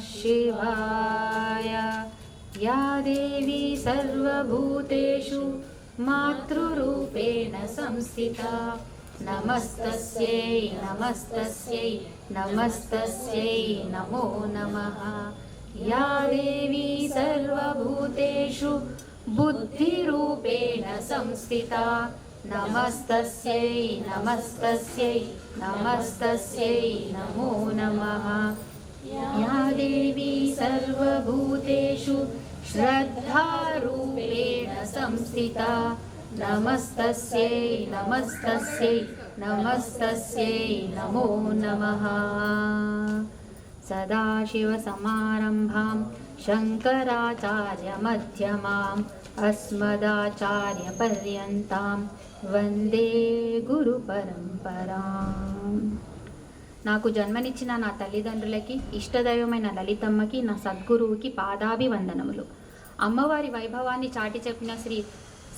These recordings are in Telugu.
शिवाय। या देवी सर्वभूतेषु मातृरूपेण संस्थिता नमस्तस्यै नमस्तस्यै नमस्तस्यै नमो नमः। या देवी सर्वभूतेषु बुद्धिरूपेण संस्थिता नमस्तस्यै नमस्तस्यै नमस्तस्यै नमो नमः। या देवी सर्वभूतेषु श्रद्धारूपेण संस्थिता नमस्तस्यै नमस्तस्यै नमस्तस्यै नमो नमः। सदाशिवसमारम्भां शङ्कराचार्यमध्यमाम् अस्मदाचार्यपर्यन्तां వందే గురు పరంపరా। నాకు జన్మనిచ్చిన నా తల్లిదండ్రులకి, ఇష్టదైవమైన లలితమ్మకి, నా సద్గురువుకి పాదాభివందనములు। అమ్మవారి వైభవాన్ని చాటి చెప్పిన శ్రీ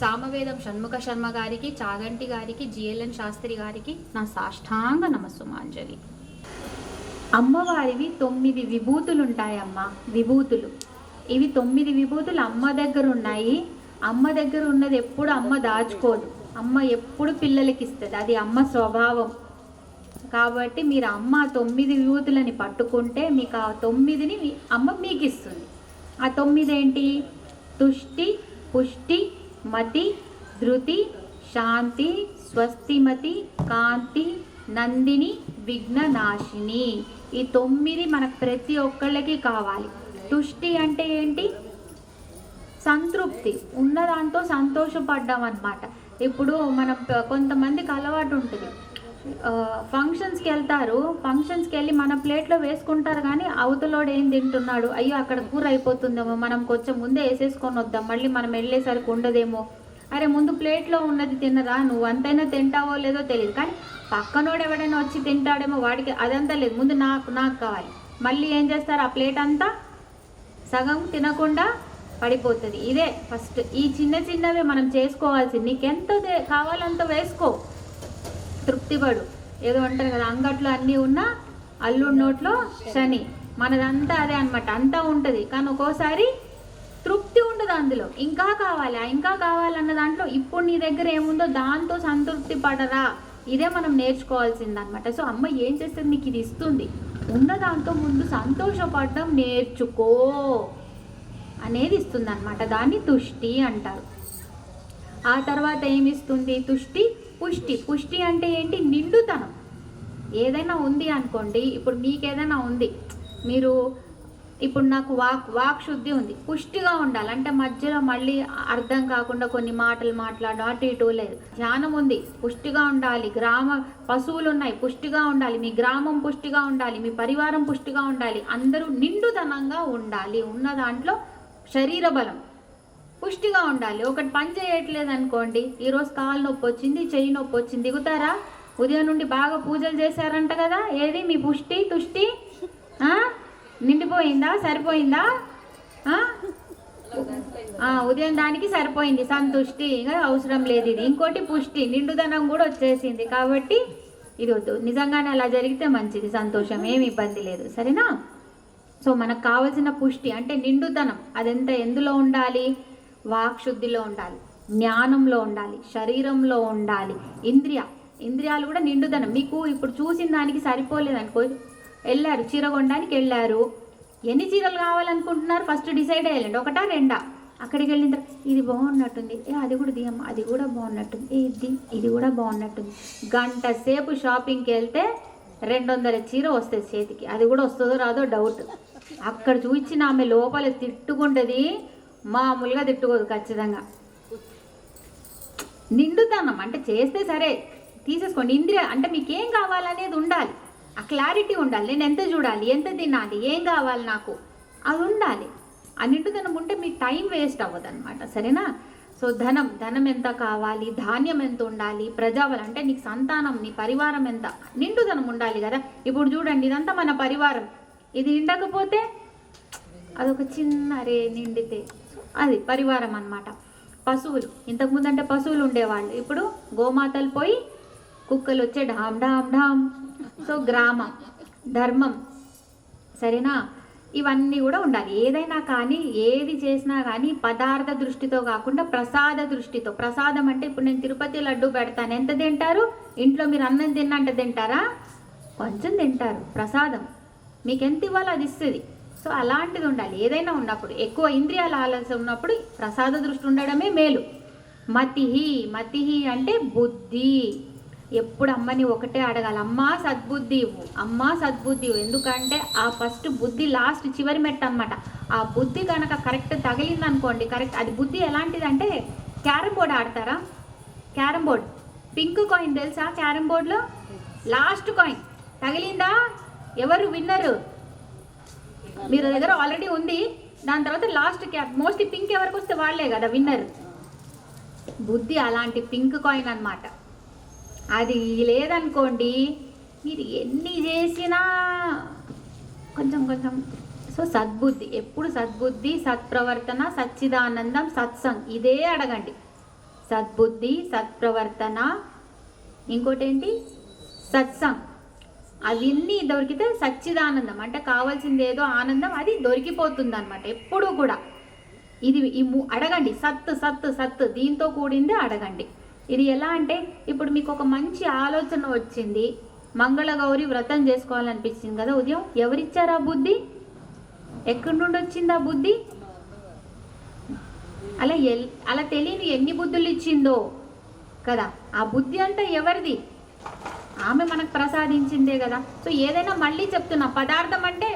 సామవేదం షణ్ముఖ శర్మ గారికి, చాగంటి గారికి, జిఎల్ఎన్ శాస్త్రి గారికి నా సాష్టాంగ నమస్సుమాంజలి। అమ్మవారివి 9 విభూతులు ఉంటాయమ్మా, విభూతులు। ఇవి 9 విభూతులు అమ్మ దగ్గర ఉన్నాయి। అమ్మ దగ్గర ఉన్నది ఎప్పుడు అమ్మ దాచుకోదు, అమ్మ ఎప్పుడు పిల్లలకి ఇస్తుంది, అది అమ్మ స్వభావం। కాబట్టి మీరు అమ్మ 9 విభూతులని పట్టుకుంటే మీకు ఆ 9ని అమ్మ మీకు ఇస్తుంది। ఆ 9 ఏంటి? తుష్టి, పుష్టి, మతి, ధృతి, శాంతి, స్వస్తిమతి, కాంతి, నందిని, విఘ్ననాశిని। ఈ 9 మనకు ప్రతి ఒక్కళ్ళకి కావాలి। తుష్టి అంటే ఏంటి? సంతృప్తి, ఉన్నదాంతో సంతోషపడ్డాం అన్నమాట। ఇప్పుడు మనం కొంతమందికి అలవాటు ఉంటుంది, ఫంక్షన్స్కి వెళ్తారు, ఫంక్షన్స్కి వెళ్ళి మన ప్లేట్లో వేసుకుంటారు, కానీ అవతలోడు ఏం తింటున్నాడు, అయ్యో అక్కడ కూర అయిపోతుందేమో, మనం కొంచెం ముందే వేసేసుకొని వద్దాం, మళ్ళీ మనం వెళ్ళేసరికి ఉండదేమో, అరే ముందు ప్లేట్లో ఉన్నది తినరా, నువ్వు అంతైనా తింటావో లేదో తెలియదు, కానీ పక్కనోడు ఎవడైనా వచ్చి తింటాడేమో, వాడికి అదంతా లేదు, ముందు నాకు కావాలి, మళ్ళీ ఏం చేస్తారు, ఆ ప్లేట్ అంతా సగం తినకుండా పడిపోతుంది। ఇదే ఫస్ట్, ఈ చిన్న చిన్నవే మనం చేసుకోవాల్సింది। నీకెంత కావాలంత వేసుకో, తృప్తిపడు। ఏదో అంటారు కదా, అంగట్లో అన్నీ ఉన్నా అల్లుడి నోట్లో శని, మనదంతా అదే అనమాట, అంతా ఉంటుంది, కానీ ఒక్కోసారి తృప్తి ఉండదు అందులో, ఇంకా కావాలి, ఇంకా కావాలన్న దాంట్లో ఇప్పుడు నీ దగ్గర ఏముందో దాంతో సంతృప్తి పడరా, ఇదే మనం నేర్చుకోవాల్సింది అనమాట। సో అమ్మ ఏం చేస్తుంది, నీకు ఇది ఇస్తుంది, ఉన్న దాంతో ముందు సంతోషపడడం నేర్చుకో అనేది ఇస్తుంది అనమాట, దాన్ని తుష్టి అంటారు। ఆ తర్వాత ఏమిస్తుంది? తుష్టి, పుష్టి। పుష్టి అంటే ఏంటి? నిండుతనం। ఏదైనా ఉంది అనుకోండి, ఇప్పుడు మీకేదైనా ఉంది, మీరు ఇప్పుడు నాకు వాక్ శుద్ధి ఉంది, పుష్టిగా ఉండాలి అంటే మధ్యలో మళ్ళీ అర్థం కాకుండా కొన్ని మాటలు మాట్లాడడం అటు ఇటు లేదు, ధ్యానం ఉంది, పుష్టిగా ఉండాలి, పశువులు ఉన్నాయి, పుష్టిగా ఉండాలి, మీ గ్రామం పుష్టిగా ఉండాలి, మీ పరివారం పుష్టిగా ఉండాలి, అందరూ నిండుదనంగా ఉండాలి, ఉన్న దాంట్లో శరీర బలం పుష్టిగా ఉండాలి। ఒకటి పని చేయట్లేదు అనుకోండి, ఈరోజు కాలు నొప్పి వచ్చింది, చెయ్యి నొప్పి వచ్చింది, దిగుతారా? ఉదయం నుండి బాగా పూజలు చేశారంట కదా, ఏది మీ పుష్టి తుష్టి? నిండిపోయిందా? సరిపోయిందా? ఉదయం దానికి సరిపోయింది, సంతుష్టి, ఇంకా అవసరం లేదు। ఇది ఇంకోటి పుష్టి, నిండుదనం కూడా వచ్చేసింది, కాబట్టి ఇది వద్దు, నిజంగానే అలా జరిగితే మంచిది, సంతోషం, ఏమి ఇబ్బంది లేదు, సరేనా? సో మనకు కావాల్సిన పుష్టి అంటే నిండుదనం, అదెంత ఎందులో ఉండాలి? వాక్శుద్ధిలో ఉండాలి, జ్ఞానంలో ఉండాలి, శరీరంలో ఉండాలి, ఇంద్రియాలు కూడా నిండుదనం। మీకు ఇప్పుడు చూసిన దానికి సరిపోలేదు అనుకో, వెళ్ళారు చీర కొనడానికి, వెళ్ళారు, ఎన్ని చీరలు కావాలనుకుంటున్నారు ఫస్ట్ డిసైడ్ అయ్యాలండి, 1 2 అక్కడికి వెళ్ళిన తర్వాత ఇది బాగున్నట్టుంది, అది కూడా దియమ్మ, అది కూడా బాగున్నట్టుంది, ఇది కూడా బాగున్నట్టుంది, గంట సేపు షాపింగ్కి వెళ్తే 200 చీర వస్తుంది చేతికి, అది కూడా వస్తుందో రాదో డౌట్। అక్కడ చూపించిన ఆమె లోపల తిట్టుకుంటుంది, మామూలుగా తిట్టుకోదు ఖచ్చితంగా। నిండుతనం అంటే చేస్తే సరే తీసేసుకోండి, ఇంద్రియ అంటే మీకేం కావాలనేది ఉండాలి, ఆ క్లారిటీ ఉండాలి, నేను ఎంత చూడాలి, ఎంత తినాలి, ఏం కావాలి నాకు, అది ఉండాలి। ఆ నిండుదనం ఉంటే మీ టైం వేస్ట్ అవ్వదు అనమాట, సరేనా? సో ధనం ఎంత కావాలి, ధాన్యం ఎంత ఉండాలి, ప్రజాబలం అంటే నీకు సంతానం, నీ పరివారం ఎంత, నిండుదనం ఉండాలి కదా। ఇప్పుడు చూడండి, ఇదంతా మన పరివారం, ఇది నిండకపోతే అదొక చిన్న నిండితే అది పరివారం అన్నమాట। పశువులు, ఇంతకుముందు అంటే పశువులు ఉండేవాళ్ళు, ఇప్పుడు గోమాతలు పోయి కుక్కలు వచ్చే ఢామ్ ఢామ్ ఢామ్। సో గ్రామం, ధర్మం, సరేనా? ఇవన్నీ కూడా ఉండాలి. ఏదైనా కానీ ఏది చేసినా కానీ పదార్థ దృష్టితో కాకుండా ప్రసాద దృష్టితో. ప్రసాదం అంటే ఇప్పుడు నేను తిరుపతి లడ్డు పెడతాను, ఎంత తింటారు? ఇంట్లో మీరు అన్నం తిన్నంటే తింటారా? కొంచెం తింటారు. ప్రసాదం మీకు ఎంత ఇవ్వాలో అది ఇస్తుంది. సో అలాంటిది ఉండాలి ఏదైనా ఉన్నప్పుడు. ఎక్కువ ఇంద్రియాల ఆలస్యం ఉన్నప్పుడు ప్రసాద దృష్టి ఉండడమే మేలు. మతిహి, మతిహి అంటే బుద్ధి. ఎప్పుడు అమ్మని ఒకటే అడగాలి, అమ్మా సద్బుద్ధి ఇవ్వు, అమ్మా సద్బుద్ధి ఇవ్వు. ఎందుకంటే ఆ ఫస్ట్ బుద్ధి లాస్ట్ చివరి మెట్ట అనమాట. ఆ బుద్ధి కనుక కరెక్ట్ తగిలింది అనుకోండి, కరెక్ట్ అది బుద్ధి ఎలాంటిది అంటే, క్యారమ్ బోర్డ్ ఆడతారా? క్యారమ్ బోర్డ్ పింక్ కాయిన్ తెలుసా? క్యారమ్ బోర్డ్లో లాస్ట్ కాయిన్ తగిలిందా ఎవరు విన్నరు? మీరు దగ్గర ఆల్రెడీ ఉంది, దాని తర్వాత లాస్ట్ మోస్ట్లీ పింక్ ఎవరికి వస్తే వాళ్ళే కదా విన్నర్. బుద్ధి అలాంటి పింక్ కాయిన్ అన్నమాట. అది లేదనుకోండి మీరు ఎన్ని చేసినా కొంచెం కొంచెం. సో సద్బుద్ధి, ఎప్పుడు సద్బుద్ధి, సత్ప్రవర్తన, సచ్చిదానందం, సత్సంగ్ ఇదే అడగండి. సద్బుద్ధి, సత్ప్రవర్తన, ఇంకోటి ఏంటి? సత్సంగ్. అవన్నీ దొరికితే సచ్చిదానందం అంటే కావాల్సింది ఏదో ఆనందం అది దొరికిపోతుంది అనమాట. ఎప్పుడూ కూడా ఇది అడగండి. సత్ సత్ సత్ దీంతో కూడిందే అడగండి. ఇది ఎలా అంటే, ఇప్పుడు మీకు ఒక మంచి ఆలోచన వచ్చింది, మంగళగౌరి వ్రతం చేసుకోవాలనిపించింది కదా ఉదయం, ఎవరిచ్చారు ఆ బుద్ధి? ఎక్కడి నుండి వచ్చింది ఆ బుద్ధి? అలా తెలియని ఎన్ని బుద్ధులు ఇచ్చిందో కదా. ఆ బుద్ధి అంతా ఎవరిది? ఆమె మనకు ప్రసాదించిందే కదా. సో ఏదైనా మళ్ళీ చెప్తున్నా, పదార్థం అంటే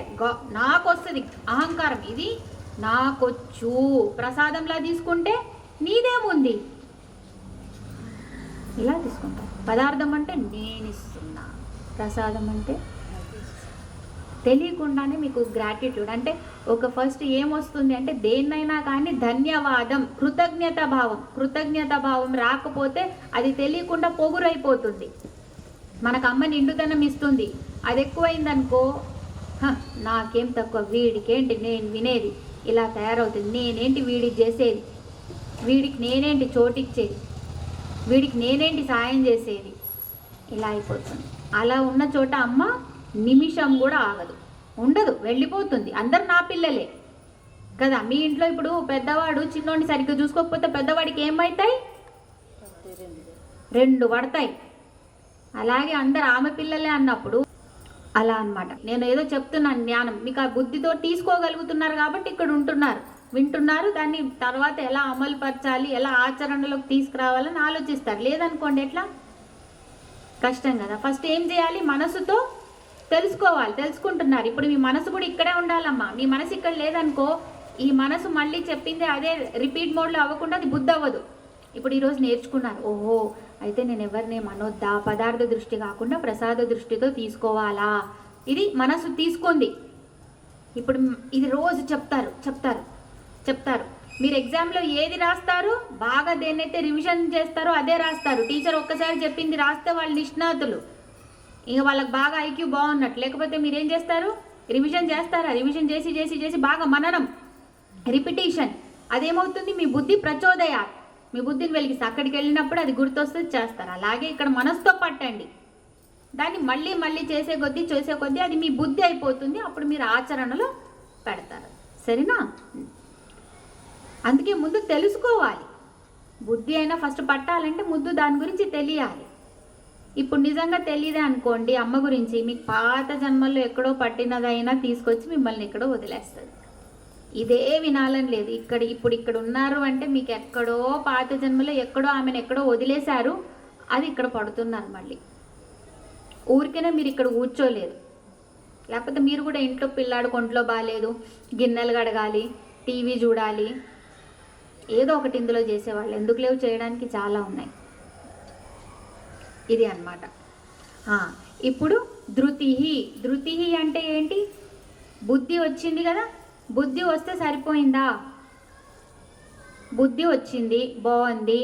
నాకు వస్తుంది అహంకారం, ఇది నాకొచ్చు. ప్రసాదంలా తీసుకుంటే నీదేముంది, ఇలా తీసుకుంటా. పదార్థం అంటే నేను ఇస్తున్నా, ప్రసాదం అంటే తెలియకుండానే మీకు గ్రాటిట్యూడ్ అంటే ఒక ఫస్ట్ ఏమొస్తుంది అంటే, దేన్నైనా కానీ ధన్యవాదం, కృతజ్ఞత భావం. కృతజ్ఞత భావం రాకపోతే అది తెలియకుండా పొగురైపోతుంది. మనకు అమ్మ నిండుదనం ఇస్తుంది, అది ఎక్కువైందనుకో, నాకేం తక్కువ, వీడికేంటి నేను వినేది, ఇలా తయారవుతుంది, నేనేంటి వీడికి చేసేది, వీడికి నేనేంటి చోటిచ్చేది, వీడికి నేనేంటి సాయం చేసేది, ఇలా అయిపోతుంది. అలా ఉన్న చోట అమ్మ నిమిషం కూడా ఆగదు, ఉండదు, వెళ్ళిపోతుంది. అందరు నా పిల్లలే కదా. మీ ఇంట్లో ఇప్పుడు పెద్దవాడు చిన్నోడిని సరిగ్గా చూసుకోకపోతే పెద్దవాడికి ఏమవుతాయి? 2 పడతాయి. అలాగే అందరు ఆమె పిల్లలే అన్నప్పుడు అలా అన్నమాట. నేను ఏదో చెప్తున్నాను జ్ఞానం, మీకు ఆ బుద్ధితో తీసుకోగలుగుతున్నారు కాబట్టి ఇక్కడ ఉంటున్నారు, వింటున్నారు. దాన్ని తర్వాత ఎలా అమలు పరచాలి, ఎలా ఆచరణలోకి తీసుకురావాలని ఆలోచిస్తారు. లేదనుకోండి ఎట్లా? కష్టం కదా. ఫస్ట్ ఏం చేయాలి? మనసుతో తెలుసుకోవాలి. తెలుసుకుంటున్నారు. ఇప్పుడు మీ మనసు కూడా ఇక్కడే ఉండాలమ్మా. మీ మనసు ఇక్కడ లేదనుకో, ఈ మనసు మళ్ళీ చెప్పింది అదే రిపీట్ మోడ్లో అవ్వకుండా అది బుద్ధి అవ్వదు. ఇప్పుడు ఈరోజు నేర్చుకున్నారు, ఓహో అయితే నేను ఎవరిని మనొద్దా, పదార్థ దృష్టి కాకుండా ప్రసాద దృష్టితో తీసుకోవాలా, ఇది మనసు తీసుకుంది. ఇప్పుడు ఇది రోజు చెప్తారు చెప్తారు చెప్తారు. మీరు ఎగ్జామ్లో ఏది రాస్తారు? బాగా దేన్నైతే రివిజన్ చేస్తారో అదే రాస్తారు. టీచర్ ఒక్కసారి చెప్పింది రాస్తే వాళ్ళు నిష్ణాతులు, ఇక వాళ్ళకి బాగా ఐక్యూ బాగున్నట్టు. లేకపోతే మీరేం చేస్తారు? రివిజన్ చేస్తారా? రివిజన్ చేసి చేసి చేసి బాగా మననం, రిపిటేషన్. అదేమవుతుంది? మీ బుద్ధి ప్రచోదయ, మీ బుద్ధిని వెలిగిస్తే అక్కడికి వెళ్ళినప్పుడు అది గుర్తొస్తుంది, చేస్తారు. అలాగే ఇక్కడ మనసుతో పట్టండి, దాన్ని మళ్ళీ మళ్ళీ చేసే కొద్దీ అది మీ బుద్ధి అయిపోతుంది. అప్పుడు మీరు ఆచరణలో పెడతారు. సరేనా? అందుకే ముందు తెలుసుకోవాలి. బుద్ధి అయినా ఫస్ట్ పట్టాలంటే ముందు దాని గురించి తెలియాలి. ఇప్పుడు నిజంగా తెలియదే అనుకోండి అమ్మ గురించి, మీకు పాత జన్మల్లో ఎక్కడో పట్టినదైనా తీసుకొచ్చి మిమ్మల్ని ఎక్కడో వదిలేస్తుంది. ఇదే వినాలని లేదు. ఇప్పుడు ఇక్కడ ఉన్నారు అంటే మీకు ఎక్కడో పాత జన్మలో ఎక్కడో ఆమెను ఎక్కడో వదిలేశారు, అది ఇక్కడ పడుతున్నారు మళ్ళీ. ఊరికనే మీరు ఇక్కడ కూర్చోలేదు. లేకపోతే మీరు కూడా ఇంట్లో పిల్లాడు కొంట్లో బాగాలేదు, గిన్నెలు కడగాలి, టీవీ చూడాలి, ఏదో ఒకటి ఇందులో చేసేవాళ్ళు. ఎందుకు లేవు? చేయడానికి చాలా ఉన్నాయి. ఇది అన్నమాట. ఇప్పుడు ధృతి అంటే ఏంటి? బుద్ధి వచ్చింది కదా. బుద్ధి వస్తే సరిపోయిందా? బుద్ధి వచ్చింది, బాగుంది.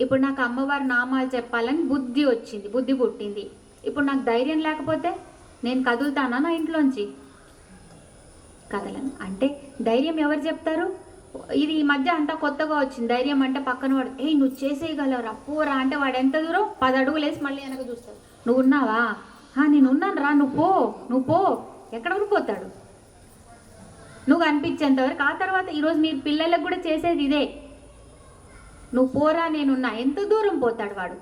ఇప్పుడు నాకు అమ్మవారి నామాలు చెప్పాలని బుద్ధి వచ్చింది, బుద్ధి పుట్టింది. ఇప్పుడు నాకు ధైర్యం లేకపోతే నేను కదులుతానా నా ఇంట్లోంచి? కదలను. అంటే ధైర్యం ఎవరు చెప్తారు? ఇది ఈ మధ్య అంతా కొత్తగా వచ్చింది. ధైర్యం అంటే పక్కన వాడు, నువ్వు చేసేయగలవురా, పోరా అంటే వాడు ఎంత దూరం 10 అడుగులు వేసి మళ్ళీ వెనక చూస్తాడు. నువ్వు ఉన్నావా? నేను ఉన్నాను రా, నువ్వు పో ఎక్కడ ఊరిపోతాడు? నువ్వు కనిపించేంతవరకు. ఆ తర్వాత ఈరోజు మీరు పిల్లలకు కూడా చేసేది ఇదే. నువ్వు పోరా నేనున్నా, ఎంత దూరం పోతాడు వాడు?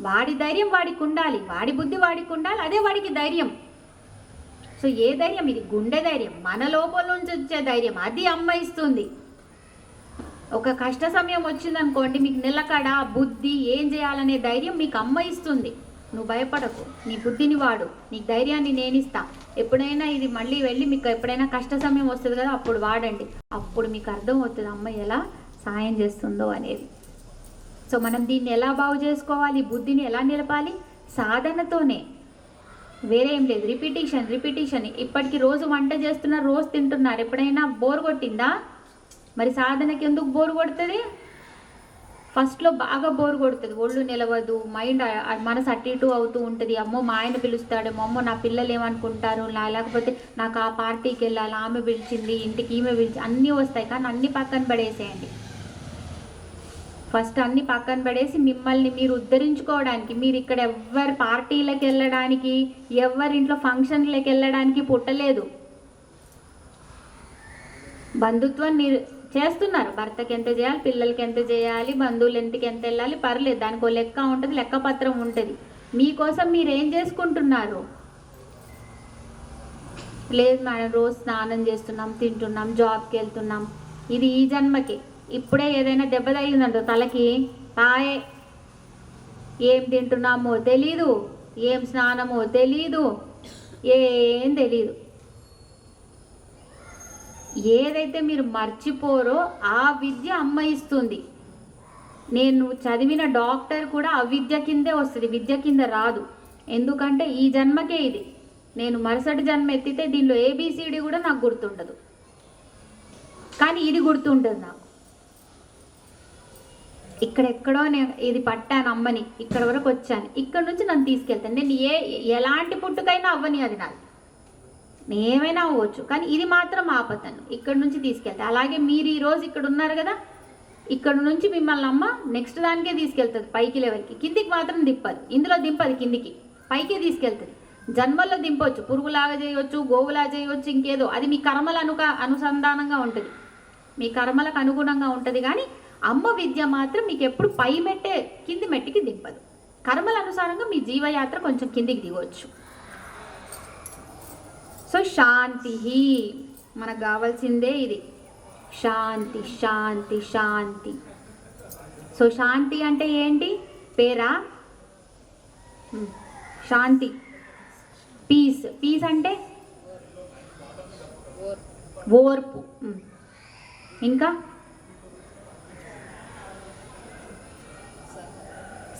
వాడి ధైర్యం వాడికి ఉండాలి, వాడి బుద్ధి వాడికి ఉండాలి, అదే వాడికి ధైర్యం. సో ఏ ధైర్యం? ఇది గుండె ధైర్యం, మన లోపల నుంచి వచ్చే ధైర్యం, అది అమ్మ ఇస్తుంది. ఒక కష్ట సమయం వచ్చిందనుకోండి, మీకు నిలకడ బుద్ధి ఏం చేయాలనే ధైర్యం మీకు అమ్మ ఇస్తుంది. నువ్వు భయపడకు, నీ బుద్ధిని వాడు, నీకు ధైర్యాన్ని నేను ఇస్తా. ఎప్పుడైనా ఇది మళ్ళీ వెళ్ళి మీకు ఎప్పుడైనా కష్ట సమయం వస్తుంది కదా, అప్పుడు వాడండి. అప్పుడు మీకు అర్థం అవుతుంది అమ్మ ఎలా సాయం చేస్తుందో అనేది. సో మనం దీన్ని ఎలా బాగు చేసుకోవాలి, బుద్ధిని ఎలా నిలపాలి? సాధనతోనే, వేరే ఏం లేదు. రిపిటేషన్. ఇప్పటికి రోజు వంట చేస్తున్నారు, రోజు తింటున్నారు, ఎప్పుడైనా బోర్ కొట్టిందా? మరి సాధనకి ఎందుకు బోర్ కొడుతుంది? ఫస్ట్లో బాగా బోర్ కొడుతుంది, ఒళ్ళు నిలవదు, మైండ్ మనసు అటు ఇటు అవుతూ ఉంటుంది. అమ్మో మా ఆయన పిలుస్తాడేమో, అమ్మో నా పిల్లలు ఏమనుకుంటారు, లేకపోతే నాకు ఆ పార్టీకి వెళ్ళాలి, ఆమె పిలిచింది, ఇంటికి ఈమె పిలిచి, అన్నీ వస్తాయి. కానీ అన్నీ పక్కన పడేసేయండి. ఫస్ట్ అన్ని పక్కన పడేసి మిమ్మల్ని మీరు ఉద్ధరించుకోవడానికి, మీరు ఇక్కడ ఎవరి పార్టీలకు వెళ్ళడానికి, ఎవరింట్లో ఫంక్షన్లకు వెళ్ళడానికి పుట్టలేదు. బంధుత్వం మీరు చేస్తున్నారు, భర్తకి ఎంత చేయాలి, పిల్లలకి ఎంత చేయాలి, బంధువులు ఇంటికి ఎంత వెళ్ళాలి, పర్లేదు, దానికి ఒక లెక్క ఉంటుంది, లెక్కపత్రం ఉంటుంది. మీకోసం మీరు ఏం చేసుకుంటున్నారు? లేదు మేడం, రోజు స్నానం చేస్తున్నాం, తింటున్నాం, జాబ్కి వెళ్తున్నాం. ఇది ఈ జన్మకి. ఇప్పుడే ఏదైనా దెబ్బ తగిలిందంటో తలకి, పాయే. ఏం తింటున్నామో తెలీదు, ఏం స్నానమో తెలీదు, ఏం తెలీదు. ఏదైతే మీరు మర్చిపోరో ఆ విద్య అమ్మ ఇస్తుంది. నేను చదివిన డాక్టర్ కూడా అవిద్య కిందే వస్తుంది, విద్య కింద రాదు. ఎందుకంటే ఈ జన్మకే ఇది. నేను మరుసటి జన్మ ఎత్తితే దీనిలో ఏబిసిడి కూడా నాకు గుర్తుండదు, కానీ ఇది గుర్తుంటుంది నాకు. ఇక్కడెక్కడో నేను ఇది పట్టాను అమ్మని, ఇక్కడ వరకు వచ్చాను, ఇక్కడ నుంచి నన్ను తీసుకెళ్తాను. నేను ఎలాంటి పుట్టుకైనా అవ్వని, అది నాది, ఏమైనా అవ్వచ్చు, కానీ ఇది మాత్రం ఆపతాను, ఇక్కడ నుంచి తీసుకెళ్తా. అలాగే మీరు ఈరోజు ఇక్కడ ఉన్నారు కదా, ఇక్కడ నుంచి మిమ్మల్ని అమ్మ నెక్స్ట్ దానికే తీసుకెళ్తుంది, పైకి లెవెల్కి. కిందికి మాత్రం దింపదు, ఇందులో దింపదు, కిందికి పైకే తీసుకెళ్తుంది. జన్మల్లో దింపవచ్చు, పురుగులాగా చేయవచ్చు, గోవులా చేయవచ్చు, ఇంకేదో. అది మీ కర్మల అనుసంధానంగా ఉంటుంది, మీ కర్మలకు అనుగుణంగా ఉంటుంది. కానీ అమ్మ విద్య మాత్రం మీకు ఎప్పుడు పై మెట్టే, కింది మెట్టికి దింపదు. కర్మల అనుసారంగా మీ జీవయాత్ర కొంచెం కిందికి దిగవచ్చు. సో శాంతి, మనకు కావాల్సిందే ఇది, శాంతి శాంతి శాంతి. సో శాంతి అంటే ఏంటి? పేరా? శాంతి, పీస్ అంటే ఓర్పు. ఇంకా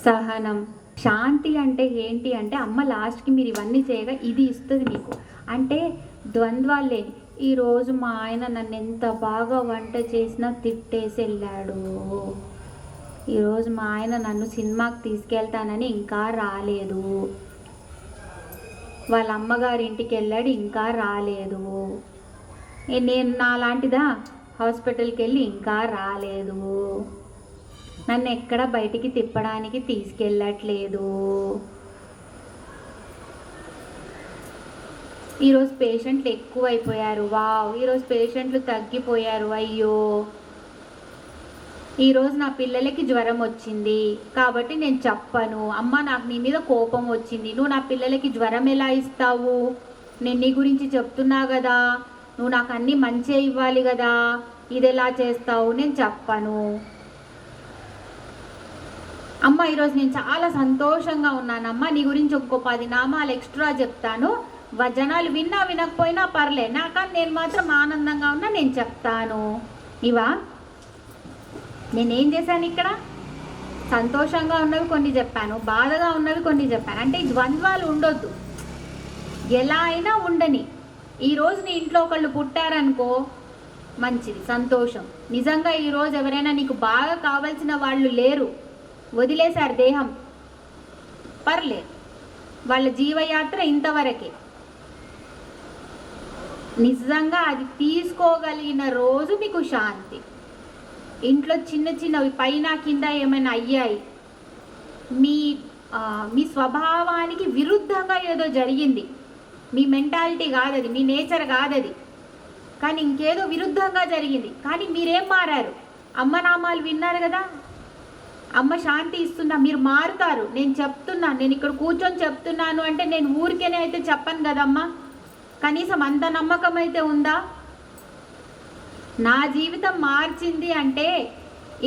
సహనం. శాంతి అంటే ఏంటి అంటే, అమ్మ లాస్ట్కి మీరు ఇవన్నీ చేయగా ఇది ఇస్తుంది మీకు. అంటే ద్వంద్వాలు లేని. ఈరోజు మా ఆయన నన్ను ఎంత బాగా వంట చేసినా తిట్టేసి వెళ్ళాడు, ఈరోజు మా ఆయన నన్ను సినిమాకి తీసుకెళ్తానని ఇంకా రాలేదు, వాళ్ళ అమ్మగారి ఇంటికి వెళ్ళాడు ఇంకా రాలేదు, నేను నాలాంటిదా హాస్పిటల్కి వెళ్ళి ఇంకా రాలేదు, నన్ను ఎక్కడ బయటికి తిప్పడానికి తీసుకెళ్ళట్లేదు, ఈరోజు పేషెంట్లు ఎక్కువైపోయారు, వావ్, ఈరోజు పేషెంట్లు తగ్గిపోయారు, అయ్యో, ఈరోజు నా పిల్లలకి జ్వరం వచ్చింది కాబట్టి నేను చెప్పను, అమ్మ నాకు నీ మీద కోపం వచ్చింది, నువ్వు నా పిల్లలకి జ్వరం ఎలా ఇస్తావు, నేను నీ గురించి చెప్తున్నా కదా, నువ్వు నాకు అన్నీ మంచిగా ఇవ్వాలి కదా, ఇది ఎలా చేస్తావు, నేను చెప్పను. అమ్మ ఈరోజు నేను చాలా సంతోషంగా ఉన్నానమ్మా, నీ గురించి ఇంకో 10 నామాలు ఎక్స్ట్రా చెప్తాను, జనాలు విన్నా వినకపోయినా పర్లే, నాకని నేను మాత్రం ఆనందంగా ఉన్నా, నేను చెప్తాను. ఇవా నేనేం చేశాను ఇక్కడ? సంతోషంగా ఉన్నవి కొన్ని చెప్పాను, బాధగా ఉన్నవి కొన్ని చెప్పాను. అంటే ఈ ద్వంద్వాలు ఉండొద్దు, ఎలా అయినా ఉండని. ఈరోజు నీ ఇంట్లో ఒకళ్ళు పుట్టారనుకో, మంచిది, సంతోషం. నిజంగా ఈరోజు ఎవరైనా నీకు బాగా కావాల్సిన వాళ్ళు లేరు, వదిలేశారు దేహం, పర్లేదు, వాళ్ళ జీవయాత్ర ఇంతవరకే. నిజంగా అది తీసుకోగలిగిన రోజు మీకు శాంతి. ఇంట్లో చిన్న చిన్నవి పైన కింద ఏమైనా అయ్యాయి, మీ స్వభావానికి విరుద్ధంగా ఏదో జరిగింది, మీ మెంటాలిటీ కాదది, మీ నేచర్ కాదది, కానీ ఇంకేదో విరుద్ధంగా జరిగింది. కానీ మీరేం మారారు? అమ్మ నామాలు విన్నారు కదా, అమ్మ శాంతి ఇస్తున్నా, మీరు మారుతారు. నేను చెప్తున్నాను, నేను ఇక్కడ కూర్చొని చెప్తున్నాను అంటే నేను ఊరికేనే అయితే చెప్పను కదమ్మా. కనీసం అంత నమ్మకం అయితే ఉందా? నా జీవితం మార్చింది అంటే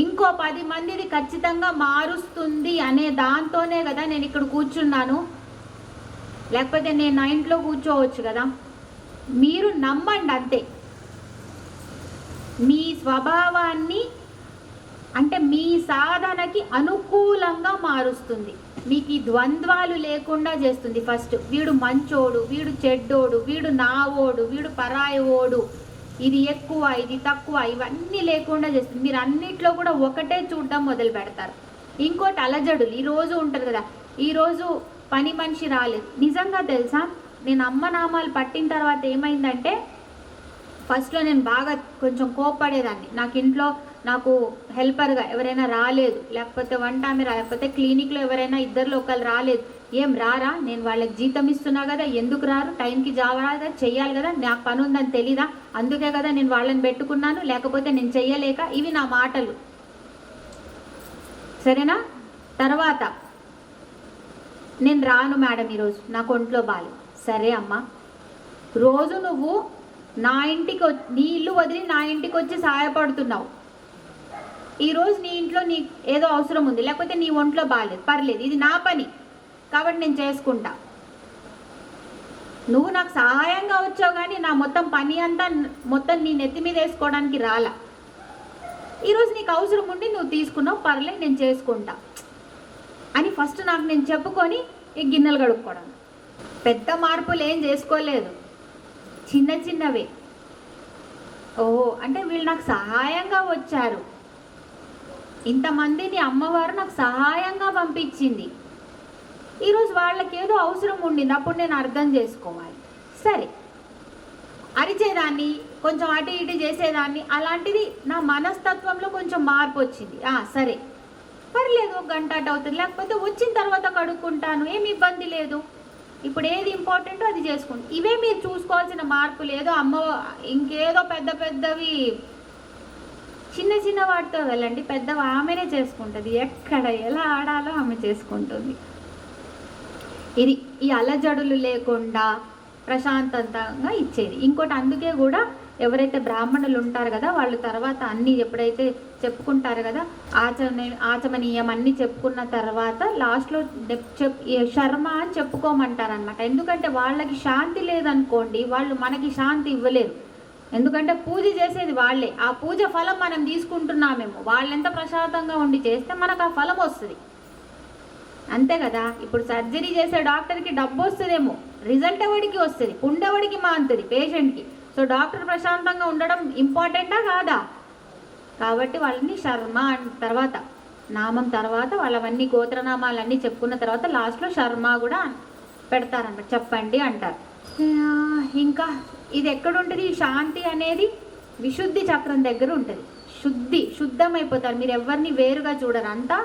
ఇంకో 10 మందిది ఖచ్చితంగా మారుస్తుంది అనే దాంతోనే కదా నేను ఇక్కడ కూర్చున్నాను. లేకపోతే నేను నా ఇంట్లో కూర్చోవచ్చు కదా. మీరు నమ్మండి అంతే. మీ స్వభావాన్ని అంటే మీ సాధనకి అనుకూలంగా మారుస్తుంది. మీకు ఈ ద్వంద్వాలు లేకుండా చేస్తుంది. ఫస్ట్ వీడు మంచోడు, వీడు చెడ్డోడు, వీడు నావోడు, వీడు పరాయి ఓడు, ఇది ఎక్కువ ఇది తక్కువ, ఇవన్నీ లేకుండా చేస్తుంది. మీరు అన్నిట్లో కూడా ఒకటే చూడడం మొదలు పెడతారు. ఇంకోటి అలజడులు ఈరోజు ఉంటుంది కదా, ఈరోజు పని మనిషి రాలేదు. నిజంగా తెలుసా, నేను అమ్మ నామాలు పట్టిన తర్వాత ఏమైందంటే, ఫస్ట్లో నేను బాగా కొంచెం కోప్పడేదాన్ని. నాకు ఇంట్లో నాకు హెల్పర్గా ఎవరైనా రాలేదు, లేకపోతే వంట ఆమె లేకపోతే క్లినిక్లో ఎవరైనా ఇద్దరిలో ఒకరు రాలేదు, ఏం రారా, నేను వాళ్ళకి జీతం ఇస్తున్నా కదా, ఎందుకు రారు, టైంకి జావరా కదా, చెయ్యాలి కదా, నాకు పని ఉందని తెలీదా, అందుకే కదా నేను వాళ్ళని పెట్టుకున్నాను, లేకపోతే నేను చెయ్యలేక. ఇవి నా మాటలు, సరేనా. తర్వాత నేను రాను మేడం, ఈరోజు నాకు ఒంట్లో బాలేదు. సరే అమ్మా, రోజు నువ్వు నా ఇంటికి నీ ఇల్లు వదిలి నా ఇంటికి వచ్చి సహాయపడుతున్నావు. ఈరోజు నీ ఇంట్లో నీ ఏదో అవసరం ఉంది, లేకపోతే నీ ఒంట్లో బాగాలేదు, పర్లేదు, ఇది నా పని కాబట్టి నేను చేసుకుంటా. నువ్వు నాకు సహాయంగా వచ్చావు కానీ నా మొత్తం పని అంతా మొత్తం నీ నెత్తి మీద వేసుకోవడానికి రాలా. ఈరోజు నీకు అవసరం ఉండి నువ్వు తీసుకున్నావు, పర్లేదు నేను చేసుకుంటా అని ఫస్ట్ నాకు నేను చెప్పుకొని ఈ గిన్నెలు కడుక్కోవడం. పెద్ద మార్పులు ఏం చేసుకోలేదు, చిన్న చిన్నవే. ఓహో, అంటే వీళ్ళు నాకు సహాయంగా వచ్చారు, ఇంతమందిని అమ్మవారు నాకు సహాయంగా పంపించింది, ఈరోజు వాళ్ళకి ఏదో అవసరం ఉండింది, అప్పుడు నేను అర్థం చేసుకోవాలి. సరే, అరిచేదాన్ని, కొంచెం అటు ఇటు చేసేదాన్ని, అలాంటిది నా మనస్తత్వంలో కొంచెం మార్పు వచ్చింది. సరే పర్లేదు, 1 గంట అటు అవుతుంది, లేకపోతే వచ్చిన తర్వాత కడుక్కుంటాను, ఏమి ఇబ్బంది లేదు. ఇప్పుడు ఏది ఇంపార్టెంటో అది చేసుకుంటాను. ఇవే మీరు చూసుకోవాల్సిన మార్పు. లేదు అమ్మ ఇంకేదో పెద్ద పెద్దవి చిన్న చిన్న వాటితో వెళ్ళండి, పెద్దవి ఆమెనే చేసుకుంటుంది. ఎక్కడ ఎలా ఆడాలో ఆమె చేసుకుంటుంది. ఇది ఈ అలజడులు లేకుండా ప్రశాంతంగా ఇచ్చేది. ఇంకోటి, అందుకే కూడా ఎవరైతే బ్రాహ్మణులు ఉంటారు కదా, వాళ్ళు తర్వాత అన్నీ ఎప్పుడైతే చెప్పుకుంటారు కదా, ఆచమనీయం అన్నీ చెప్పుకున్న తర్వాత లాస్ట్లో శర్మ అని చెప్పుకోమంటారనమాట. ఎందుకంటే వాళ్ళకి శాంతి లేదనుకోండి, వాళ్ళు మనకి శాంతి ఇవ్వలేరు. ఎందుకంటే పూజ చేసేది వాళ్ళే, ఆ పూజ ఫలం మనం తీసుకుంటున్నామేమో. వాళ్ళు ఎంత ప్రశాంతంగా ఉండి చేస్తే మనకు ఆ ఫలం వస్తుంది, అంతే కదా. ఇప్పుడు సర్జరీ చేసే డాక్టర్కి డబ్బు వస్తుందేమో, రిజల్ట్ ఎవరికి వస్తుంది, పుండెవడికి మాంతుంది, పేషెంట్కి. సో డాక్టర్ ప్రశాంతంగా ఉండడం ఇంపార్టెంటా కాదా? కాబట్టి వాళ్ళని శర్మ తర్వాత నామం తర్వాత వాళ్ళవన్నీ గోత్రనామాలన్నీ చెప్పుకున్న తర్వాత లాస్ట్లో శర్మ కూడా పెడతారన్నమాట, చెప్పండి అంటారు. ఇంకా ఇది ఎక్కడుంటుంది? శాంతి అనేది విశుద్ధి చక్రం దగ్గర ఉంటుంది. శుద్ధమైపోతారు. మీరు ఎవరిని వేరుగా చూడరు, అంతా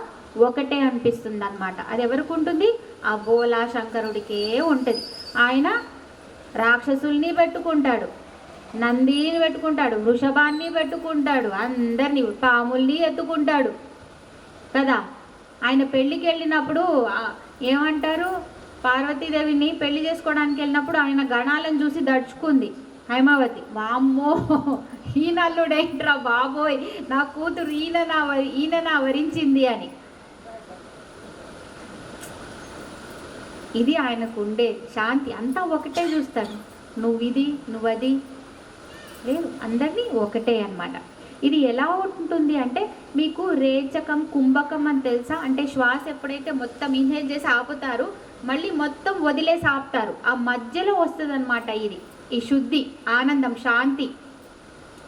ఒకటే అనిపిస్తుంది అనమాట. అది ఎవరికి ఉంటుంది? ఆ బోలా శంకరుడికే ఉంటుంది. ఆయన రాక్షసుల్ని పెట్టుకుంటాడు, నందిని పెట్టుకుంటాడు, వృషభాన్ని పెట్టుకుంటాడు, అందరినీ, పాముల్ని ఎత్తుకుంటాడు కదా. ఆయన పెళ్ళికి వెళ్ళినప్పుడు ఏమంటారు, పార్వతీదేవిని పెళ్లి చేసుకోవడానికి వెళ్ళినప్పుడు ఆయన గణాలను చూసి దడుచుకుంది హైమావతి. వామ్మో, ఈ నల్లుడేంట్రా బాబోయ్, నా కూతురు ఈయన నా వరించింది అని. ఇది ఆయనకు ఉండే శాంతి. అంతా ఒకటే చూస్తాడు, నువ్విది నువ్వది లేదు, అందరినీ ఒకటే అన్నమాట. ఇది ఎలా ఉంటుంది అంటే, మీకు రేచకం కుంభకం అని తెలుసా? అంటే శ్వాస ఎప్పుడైతే మొత్తం ఇన్హేల్ చేసి ఆపుతారు, మళ్ళీ మొత్తం వదిలేసి ఆపుతారు, ఆ మధ్యలో వస్తుంది అనమాట ఇది. ఈ శుద్ధి, ఆనందం, శాంతి.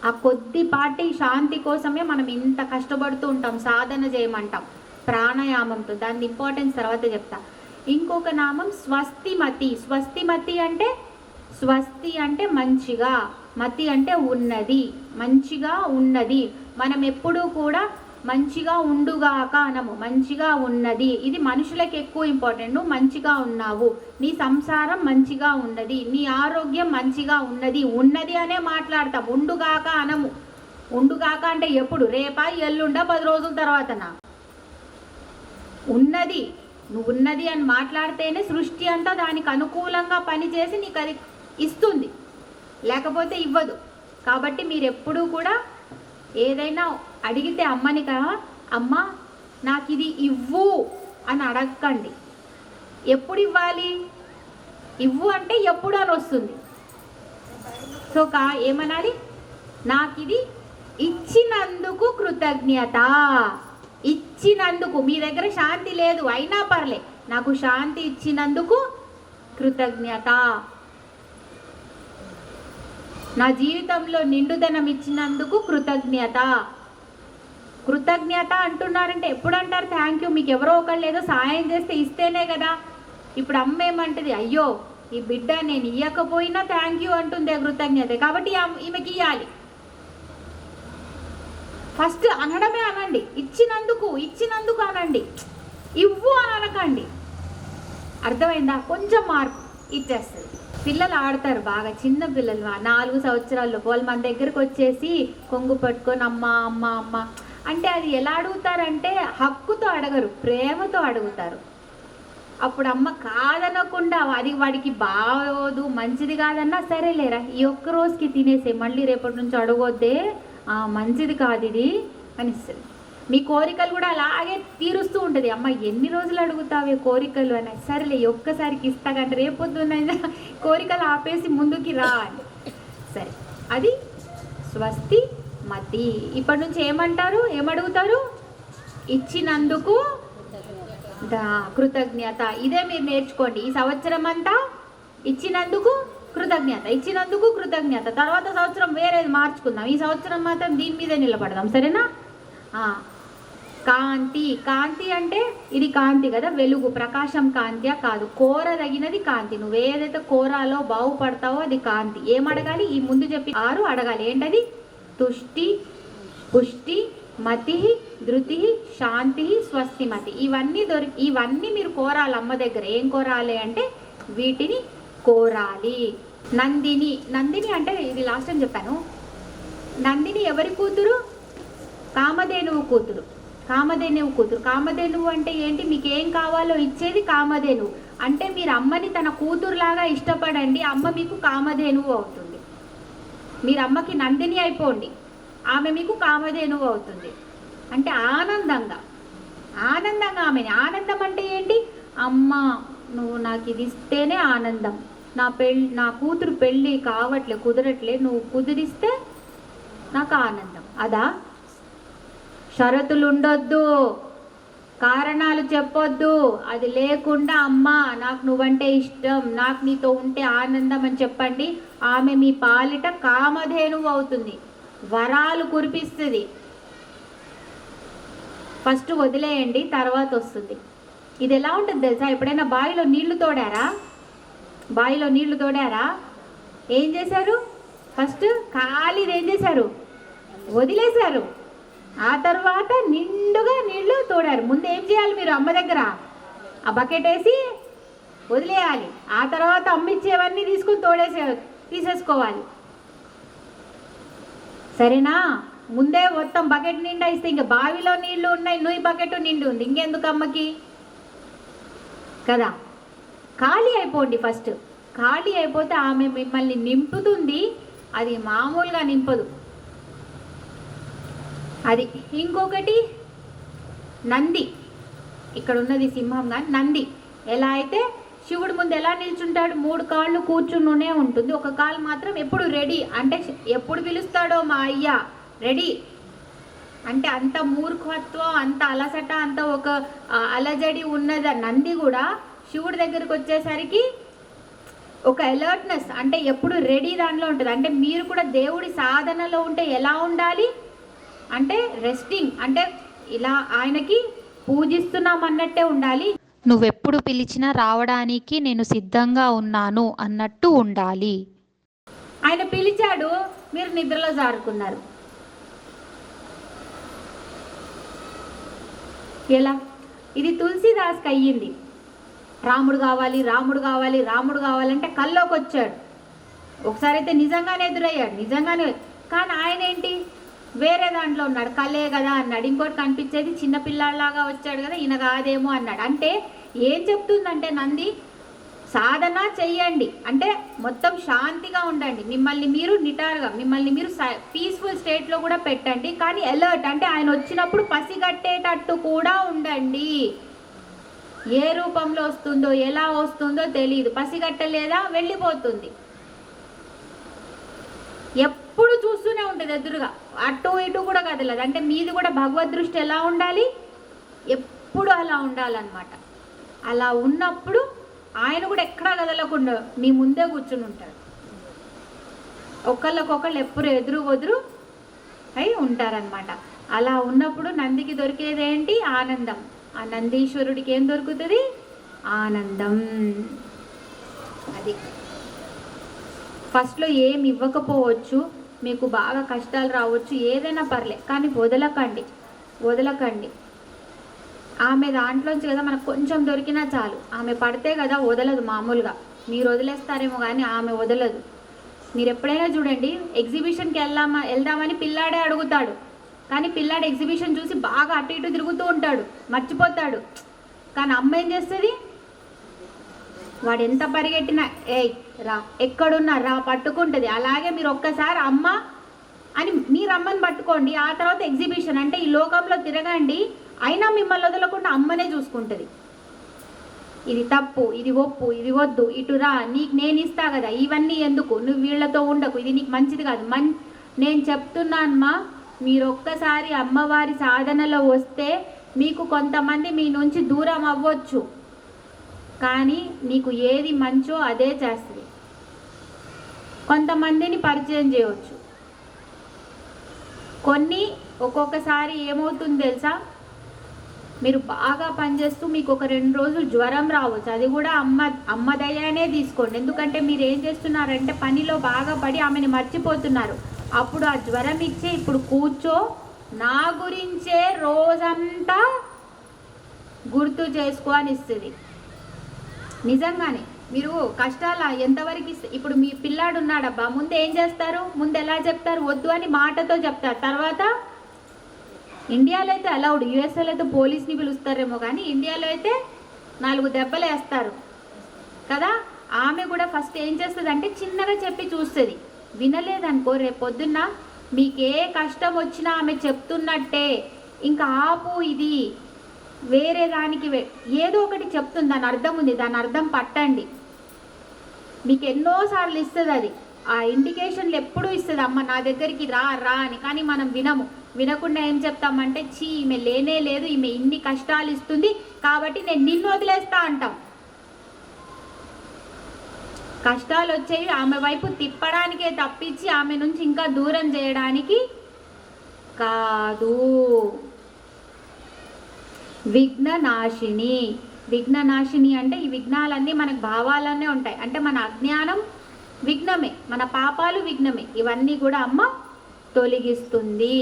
ఆ కొద్దిపాటి శాంతి కోసమే మనం ఇంత కష్టపడుతూ ఉంటాం, సాధన చేయమంటాం ప్రాణాయామంతో. దాని ఇంపార్టెన్స్ తర్వాత చెప్తా. ఇంకొక నామం స్వస్తిమతి. స్వస్తిమతి అంటే, స్వస్తి అంటే మంచిగా, మతి అంటే ఉన్నది, మంచిగా ఉన్నది. మనం ఎప్పుడూ కూడా మంచిగా ఉండుగాక అనము, మంచిగా ఉన్నది. ఇది మనుషులకు ఎక్కువ ఇంపార్టెంట్. నువ్వు మంచిగా ఉన్నావు, నీ సంసారం మంచిగా ఉన్నది, నీ ఆరోగ్యం మంచిగా ఉన్నది. ఉన్నది అనే మాట్లాడతాం, ఉండుగాక అనము. ఉండుగాక అంటే ఎప్పుడు? రేపా, ఎల్లుండా, 10 రోజుల తర్వాతనా? ఉన్నది, నువ్వు ఉన్నది అని మాట్లాడితేనే సృష్టి అంతా దానికి అనుకూలంగా పనిచేసి నీకు అది ఇస్తుంది, లేకపోతే ఇవ్వదు. కాబట్టి మీరు ఎప్పుడూ కూడా ఏదైనా అడిగితే అమ్మని కదా, అమ్మ నాకు ఇది ఇవ్వు అని అడగకండి. ఎప్పుడు ఇవ్వాలి? ఇవ్వు అంటే ఎప్పుడు అని వస్తుంది. సో ఏమనాలి? నాకు ఇది ఇచ్చినందుకు కృతజ్ఞత. ఇచ్చినందుకు. మీ దగ్గర శాంతి లేదు అయినా పర్లే, నాకు శాంతి ఇచ్చినందుకు కృతజ్ఞత. నా జీవితంలో నిండుదనం ఇచ్చినందుకు కృతజ్ఞత. కృతజ్ఞత అంటున్నారంటే ఎప్పుడు అంటారు థ్యాంక్ యూ? మీకు ఎవరో ఒకళ్ళు ఏదో సాయం చేస్తే ఇస్తేనే కదా. ఇప్పుడు అమ్మ ఏమంటది? అయ్యో ఈ బిడ్డ నేను ఇవ్వకపోయినా థ్యాంక్ యూ అంటుంది కృతజ్ఞత, కాబట్టి ఈమెకి ఇవ్వాలి. ఫస్ట్ అనడమే అనండి, ఇచ్చినందుకు ఇచ్చినందుకు అనండి, ఇవ్వు అని అనకండి. అర్థమైందా? కొంచెం మార్పు ఇచ్చేస్తుంది. పిల్లలు ఆడతారు బాగా, చిన్న పిల్లలు 4 సంవత్సరాల్లో వాళ్ళు మన దగ్గరకు వచ్చేసి కొంగు పట్టుకొని అమ్మ అమ్మ అమ్మ అంటే అది ఎలా అడుగుతారంటే హక్కుతో అడగరు, ప్రేమతో అడుగుతారు. అప్పుడు అమ్మ కాదనకుండా అది వాడికి బాగోదు మంచిది కాదన్నా సరేలేరా ఈ ఒక్క రోజుకి తినేసే, మళ్ళీ రేపటి నుంచి అడగొద్దే, మంచిది కాదు ఇది అనిస్తుంది. మీ కోరికలు కూడా అలాగే తీరుస్తూ ఉంటుంది. అమ్మ ఎన్ని రోజులు అడుగుతావే కోరికలు అని, సరేలే ఒక్కసారికి ఇస్తా కంటే రేపొద్దునైనా కోరికలు ఆపేసి ముందుకి రా అని. సరే, అది స్వస్తి మతి. ఇప్పటి నుంచి ఏమంటారు, ఏమడుగుతారు? ఇచ్చినందుకు కృతజ్ఞత. ఇదే మీరు నేర్చుకోండి ఈ సంవత్సరం అంతా. ఇచ్చినందుకు కృతజ్ఞత, ఇచ్చినందుకు కృతజ్ఞత. తర్వాత సంవత్సరం వేరేది మార్చుకుందాం, ఈ సంవత్సరం మాత్రం దీని మీదే నిలబడదాం. సరేనా? కాంతి. కాంతి అంటే ఇది కాంతి కదా, వెలుగు, ప్రకాశం కాంతి కాదు, కోరదగినది కాంతి. నువ్వు ఏదైతే కోరాలో బాగుపడతావో అది కాంతి. ఏం అడగాలి? ఈ ముందు చెప్పి 6 అడగాలి. ఏంటది? తుష్టి, పుష్టి, మతి, ధృతి, శాంతి, స్వస్తిమతి. ఇవన్నీ మీరు కోరాలి అమ్మ దగ్గర. ఏం కోరాలి అంటే వీటిని కోరాలి. నందిని. నందిని అంటే ఇది లాస్ట్ అని చెప్పాను. నందిని ఎవరి కూతురు? కామధేనువు కూతురు. కామధేనువు కూతురు. కామధేనువు అంటే ఏంటి? మీకు ఏం కావాలో ఇచ్చేది కామధేనువు. అంటే మీరు అమ్మని తన కూతురులాగా ఇష్టపడండి, అమ్మ మీకు కామధేనువు అవుతుంది. మీరు అమ్మకి నందిని అయిపోండి, ఆమె మీకు కామధేనువు అవుతుంది. అంటే ఆనందంగా ఆనందంగా ఆమెని. ఆనందం అంటే ఏంటి? అమ్మ నువ్వు నాకు ఇది ఇస్తేనే ఆనందం, నా కూతురు పెళ్ళి కావట్లే, కుదరట్లే, నువ్వు కుదిరిస్తే నాకు ఆనందం. అదా? షరతులు ఉండొద్దు, కారణాలు చెప్పొద్దు. అది లేకుండా అమ్మ నాకు నువ్వంటే ఇష్టం, నాకు నీతో ఉంటే ఆనందం అని చెప్పండి. ఆమె మీ పాలిట కామధేనువు అవుతుంది, వరాలు కురిపిస్తుంది. ఫస్ట్ వదిలేయండి, తర్వాత వస్తుంది. ఇది ఎలా ఉంటుంది తెలుసా? ఎప్పుడైనా బావిలో నీళ్లు తోడారా? బావిలో నీళ్లు తోడారా? ఏం చేశారు? ఫస్ట్ ఖాళీది ఏం చేశారు? వదిలేశారు. ఆ తర్వాత నిండుగా నీళ్లు తోడారు. ముందు ఏం చేయాలి మీరు? అమ్మ దగ్గర ఆ బకెట్ వేసి వదిలేయాలి. ఆ తర్వాత అమ్మ ఇచ్చేవన్నీ తీసుకుని తీసేసుకోవాలి. సరేనా? ముందే మొత్తం బకెట్ నిండా ఇస్తే ఇంకా బావిలో నీళ్లు ఉన్నాయి, నువ్వు బకెట్ నిండి ఉంది, ఇంకెందుకు అమ్మకి కదా? ఖాళీ అయిపోండి ఫస్ట్. ఖాళీ అయిపోతే ఆమె మిమ్మల్ని నింపుతుంది, అది మామూలుగా నింపదు. అది. ఇంకొకటి నంది. ఇక్కడ ఉన్నది సింహం కానీ నంది ఎలా అయితే శివుడు ముందు ఎలా నిల్చుంటాడు? 3 కాళ్ళు కూర్చునే ఉంటుంది, ఒక కాలు మాత్రం ఎప్పుడు రెడీ. అంటే ఎప్పుడు పిలుస్తాడో మా అయ్య రెడీ. అంటే అంత మూర్ఖత్వం, అంత అలసట, అంత ఒక అలజడి ఉన్నది. నంది కూడా శివుడి దగ్గరికి వచ్చేసరికి ఒక అలర్ట్నెస్, అంటే ఎప్పుడు రెడీ దానిలో ఉంటుంది. అంటే మీరు కూడా దేవుడి సాధనలో ఉంటే ఎలా ఉండాలి అంటే రెస్టింగ్, అంటే ఇలా ఆయనకి పూజిస్తున్నాం అన్నట్టే ఉండాలి. నువ్వెప్పుడు పిలిచినా రావడానికి నేను సిద్ధంగా ఉన్నాను అన్నట్టు ఉండాలి. ఆయన పిలిచాడు, మీరు నిద్రలో జారుకున్నారు. ఎలా? ఇది తులసిదాస్కి అయ్యింది. రాముడు కావాలి, రాముడు కావాలి, రాముడు కావాలంటే కల్లోకి వచ్చాడు. ఒకసారి అయితే నిజంగానే ఎదురయ్యాడు, నిజంగానే. కానీ ఆయన ఏంటి, వేరే దాంట్లో ఉన్నాడు. కలే కదా అన్నాడు. ఇంకోటి కనిపించేది చిన్నపిల్లాడిలాగా వచ్చాడు కదా, ఈయన కాదేమో అన్నాడు. అంటే ఏం చెప్తుందంటే నంది, సాధన చెయ్యండి అంటే మొత్తం శాంతిగా ఉండండి, మిమ్మల్ని మీరు నిటారుగా, మిమ్మల్ని మీరు పీస్ఫుల్ స్టేట్లో కూడా పెట్టండి. కానీ అలర్ట్ అంటే ఆయన వచ్చినప్పుడు పసిగట్టేటట్టు కూడా ఉండండి. ఏ రూపంలో వస్తుందో ఎలా వస్తుందో తెలియదు, పసిగట్టలేదా వెళ్ళిపోతుంది. ఎప్పుడు చూస్తూనే ఉంటుంది ఎదురుగా, అటు ఇటు కూడా కదలదు. అంటే మీది కూడా భగవద్ దృష్టి ఎలా ఉండాలి, ఎప్పుడు అలా ఉండాలన్నమాట. అలా ఉన్నప్పుడు ఆయన కూడా ఎక్కడా కదలకుండా నీ ముందే కూర్చుని ఉంటాడు. ఒకళ్ళకొకళ్ళు ఎప్పుడు ఎదురు అయి ఉంటారనమాట. అలా ఉన్నప్పుడు నందికి దొరికేది ఏంటి, ఆనందం. ఆ నందీశ్వరుడికి ఏం దొరుకుతుంది, ఆనందం. అది ఫస్ట్లో ఏమి ఇవ్వకపోవచ్చు, మీకు బాగా కష్టాలు రావచ్చు, ఏదైనా పర్లే, కానీ వదలకండి. ఆమె దాంట్లోంచి కదా మనకు కొంచెం దొరికినా చాలు. ఆమె పడితే కదా వదలదు మామూలుగా, మీరు వదిలేస్తారేమో కానీ ఆమె వదలదు. మీరు ఎప్పుడైనా చూడండి, ఎగ్జిబిషన్కి వెళ్దామని పిల్లాడే అడుగుతాడు, కానీ పిల్లాడు ఎగ్జిబిషన్ చూసి బాగా అటు ఇటు తిరుగుతూ ఉంటాడు, మర్చిపోతాడు. కానీ అమ్మ ఏం చేస్తుంది, వాడు ఎంత పరిగెట్టినా ఏయ్ రా, ఎక్కడున్నా రా, పట్టుకుంటుంది. అలాగే మీరు ఒక్కసారి అమ్మ అని మీరు అమ్మని పట్టుకోండి, ఆ తర్వాత ఎగ్జిబిషన్ అంటే ఈ లోకంలో తిరగండి, అయినా మిమ్మల్ని వదలకుండా అమ్మనే చూసుకుంటుంది. ఇది తప్పు, ఇది ఒప్పు, ఇది వద్దు, ఇటు రా, నీకు నేను ఇస్తా కదా, ఇవన్నీ ఎందుకు, నువ్వు వీళ్ళతో ఉండకు, ఇది నీకు మంచిది కాదు. నేను చెప్తున్నానమ్మా, మీరు ఒక్కసారి అమ్మవారి సాధనలో వస్తే మీకు కొంతమంది మీ నుంచి దూరం అవ్వచ్చు, కానీ నీకు ఏది మంచో అదే చేస్తుంది. కొంతమందిని పరిచయం చేయవచ్చు. ఒక్కొక్కసారి ఏమవుతుంది తెలుసా, మీరు బాగా పనిచేస్తూ మీకు ఒక 2 రోజులు జ్వరం రావచ్చు, అది కూడా అమ్మ దయనే తీసుకోండి. ఎందుకంటే మీరు ఏం చేస్తున్నారంటే పనిలో బాగా పడి ఆమెను మర్చిపోతున్నారు. అప్పుడు ఆ జ్వరం ఇచ్చే ఇప్పుడు కూర్చో, నా గురించే రోజంతా గుర్తు చేసుకో అని ఇస్తుంది. నిజంగానే మీరు కష్టాల ఎంతవరకు ఇప్పుడు మీ పిల్లాడు ఉన్నాడబ్బా, ముందు ఏం చేస్తారు, ముందు ఎలా చెప్తారు, వద్దు అని మాటతో చెప్తారు. తర్వాత ఇండియాలో అయితే అలౌడ్, యుఎస్ఏలో అయితే పోలీస్ని పిలుస్తారేమో, కానీ ఇండియాలో అయితే 4 దెబ్బలు వేస్తారు కదా. ఆమె కూడా ఫస్ట్ ఏం చేస్తుంది అంటే చిన్నగా చెప్పి చూస్తుంది. వినలేదనుకో, రేపు పొద్దున్న మీకు ఏ కష్టం వచ్చినా ఆమె చెప్తున్నట్టే, ఇంకా ఆపు, ఇది వేరే దానికి ఏదో ఒకటి చెప్తుంది, దాని అర్థం ఉంది, దాని అర్థం పట్టండి. మీకు ఎన్నోసార్లు ఇస్తుంది అది, ఆ ఇండికేషన్లు ఎప్పుడూ ఇస్తుంది, అమ్మ నా దగ్గరికి రా అని. కానీ మనం వినకుండా ఏం చెప్తామంటే, ఈమె లేనే లేదు, ఈమె ఇన్ని కష్టాలు ఇస్తుంది కాబట్టి నేను నిన్ను వదిలేస్తా అంటాం. కష్టాలు వచ్చేవి ఆమె వైపు తిప్పడానికే తప్పించి ఆమె నుంచి ఇంకా దూరం చేయడానికి కాదు. విఘ్ననాశిని అంటే ఈ విఘ్నాలన్నీ మనకు భావాలనే ఉంటాయి. అంటే మన అజ్ఞానం విఘ్నమే, మన పాపాలు విఘ్నమే, ఇవన్నీ కూడా అమ్మ తొలగిస్తుంది.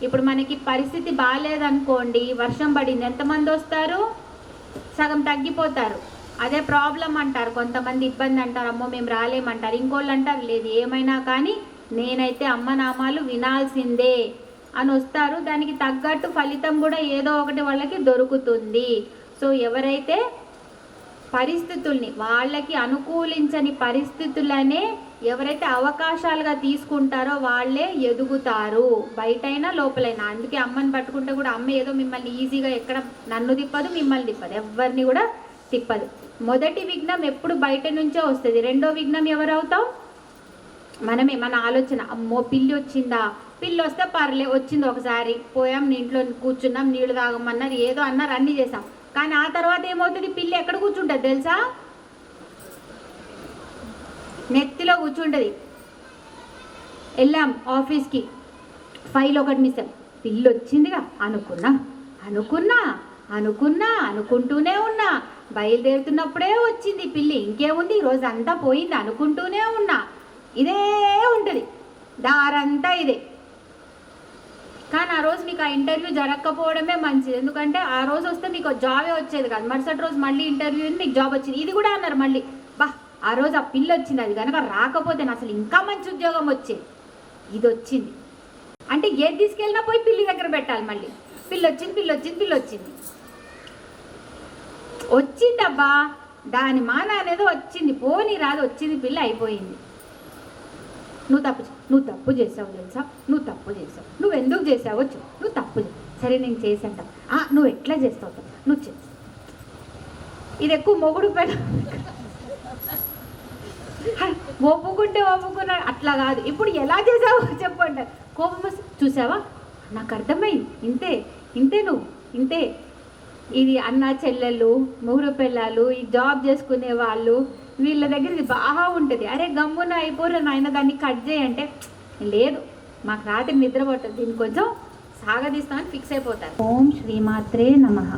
ఇప్పుడు మనకి పరిస్థితి బాగాలేదనుకోండి, వర్షం పడింది, ఎంతమంది వస్తారు, సగం తగ్గిపోతారు. అదే ప్రాబ్లం అంటారు, కొంతమంది ఇబ్బంది అంటారు, అమ్మో మేము రాలేమంటారు. ఇంకోళ్ళు అంటారు లేదు ఏమైనా కానీ నేనైతే అమ్మ నామాలు వినాల్సిందే అని వస్తారు. దానికి తగ్గట్టు ఫలితం కూడా ఏదో ఒకటి వాళ్ళకి దొరుకుతుంది. సో ఎవరైతే పరిస్థితుల్ని, వాళ్ళకి అనుకూలించని పరిస్థితులనే ఎవరైతే అవకాశాలుగా తీసుకుంటారో వాళ్ళే ఎదుగుతారు, బయటైనా లోపలైనా. అందుకే అమ్మని పట్టుకుంటే కూడా అమ్మ ఏదో మిమ్మల్ని ఈజీగా ఎక్కడ నన్ను తిప్పదు, మిమ్మల్ని తిప్పదు, ఎవరిని కూడా తిప్పదు. మొదటి విఘ్నం ఎప్పుడు బయట నుంచే వస్తుంది. రెండో విఘ్నం ఎవరవుతాం, మనమే. మన ఆలోచన, అమ్మో పిల్లి వచ్చిందా, పిల్లి వస్తే పర్లే, వచ్చింది ఒకసారి, పోయాం ఇంట్లో కూర్చున్నాం, నీళ్లు తాగమన్నారు, ఏదో అన్నారు, అన్నీ చేసాం. కానీ ఆ తర్వాత ఏమవుతుంది, పిల్లి ఎక్కడ కూర్చుంటుంది తెలుసా, నెత్తిలో కూర్చుంటుంది. వెళ్ళాం ఆఫీస్కి, ఫైల్ ఒకటి మిస్ అయ్యాం, పిల్లి వచ్చిందిగా అనుకుంటూనే ఉన్నా, బయలుదేరుతున్నప్పుడే వచ్చింది పిల్లి, ఇంకేముంది ఈరోజు అంతా పోయింది అనుకుంటూనే ఉన్నా. ఇదే ఉంటుంది దారంతా ఇదే. కానీ ఆ రోజు మీకు ఆ ఇంటర్వ్యూ జరగకపోవడమే మంచిది. ఎందుకంటే ఆ రోజు వస్తే మీకు జాబే వచ్చేది కాదు. మరుసటి రోజు మళ్ళీ ఇంటర్వ్యూ మీకు జాబ్ వచ్చింది. ఇది కూడా అన్నారు మళ్ళీ, బా ఆ రోజు ఆ పిల్ల వచ్చింది, అది కనుక రాకపోతే అసలు ఇంకా మంచి ఉద్యోగం వచ్చేది. ఇది వచ్చింది అంటే ఏది తీసుకెళ్ళినా పోయి పిల్లి దగ్గర పెట్టాలి. మళ్ళీ పిల్ల వచ్చింది వచ్చిందబ్బా, దాని మాన అనేది వచ్చింది, పోనీ రాదు, వచ్చింది పిల్ల, అయిపోయింది. నువ్వు తప్పు చేసావు తెలుసా, నువ్వు తప్పు చేసావు, నువ్వు ఎందుకు చేసావో చెప్పు, నువ్వు తప్పు సరే నేను చేశాంట, నువ్వు ఎట్లా చేస్తావు, నువ్వు చేస్తావు. ఇది ఎక్కువ మొగుడు పెడ ఒప్పుకున్నాడు అట్లా కాదు. ఇప్పుడు ఎలా చేసావు చెప్పండి. కోపం వస్తే చూసావా నాకు అర్థమైంది, ఇంతే నువ్వు ఇంతే. ఇది అన్న చెల్లెళ్ళు, మొగుడు పిల్లలు, ఈ జాబ్ చేసుకునే వాళ్ళు, వీళ్ళ దగ్గర ఇది బాగా ఉంటుంది. అరే గమ్మున అయిపోరు నాయన, దాన్ని కట్ చేయంటే లేదు, మాకు రాత్రి నిద్ర పట్టదు, దీన్ని కొంచెం సాగదీస్తామని ఫిక్స్ అయిపోతారు. ఓం శ్రీమాత్రే నమః.